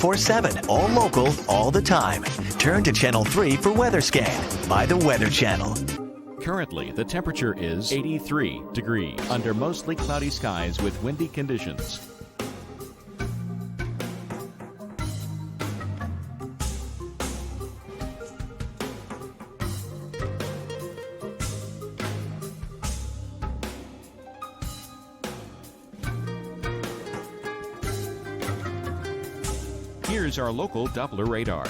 24/7, all local, all the time. Turn to Channel 3 for Weather Scan by the Weather Channel. Currently, the temperature is 83 degrees under mostly cloudy skies with windy conditions. Here's our local Doppler radar.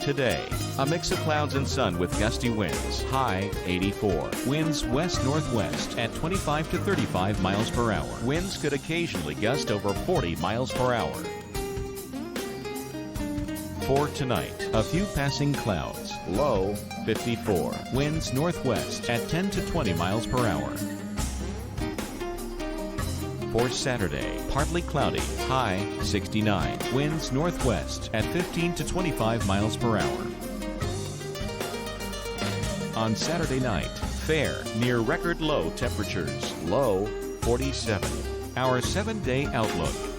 Today, a mix of clouds and sun with gusty winds, high 84. Winds west-northwest at 25 to 35 miles per hour. Winds could occasionally gust over 40 miles per hour. For tonight, a few passing clouds, low 54. Winds northwest at 10 to 20 miles per hour. For Saturday, partly cloudy, high 69. Winds northwest at 15 to 25 miles per hour. On Saturday night, fair near record low temperatures, low 47. Our 7-day outlook.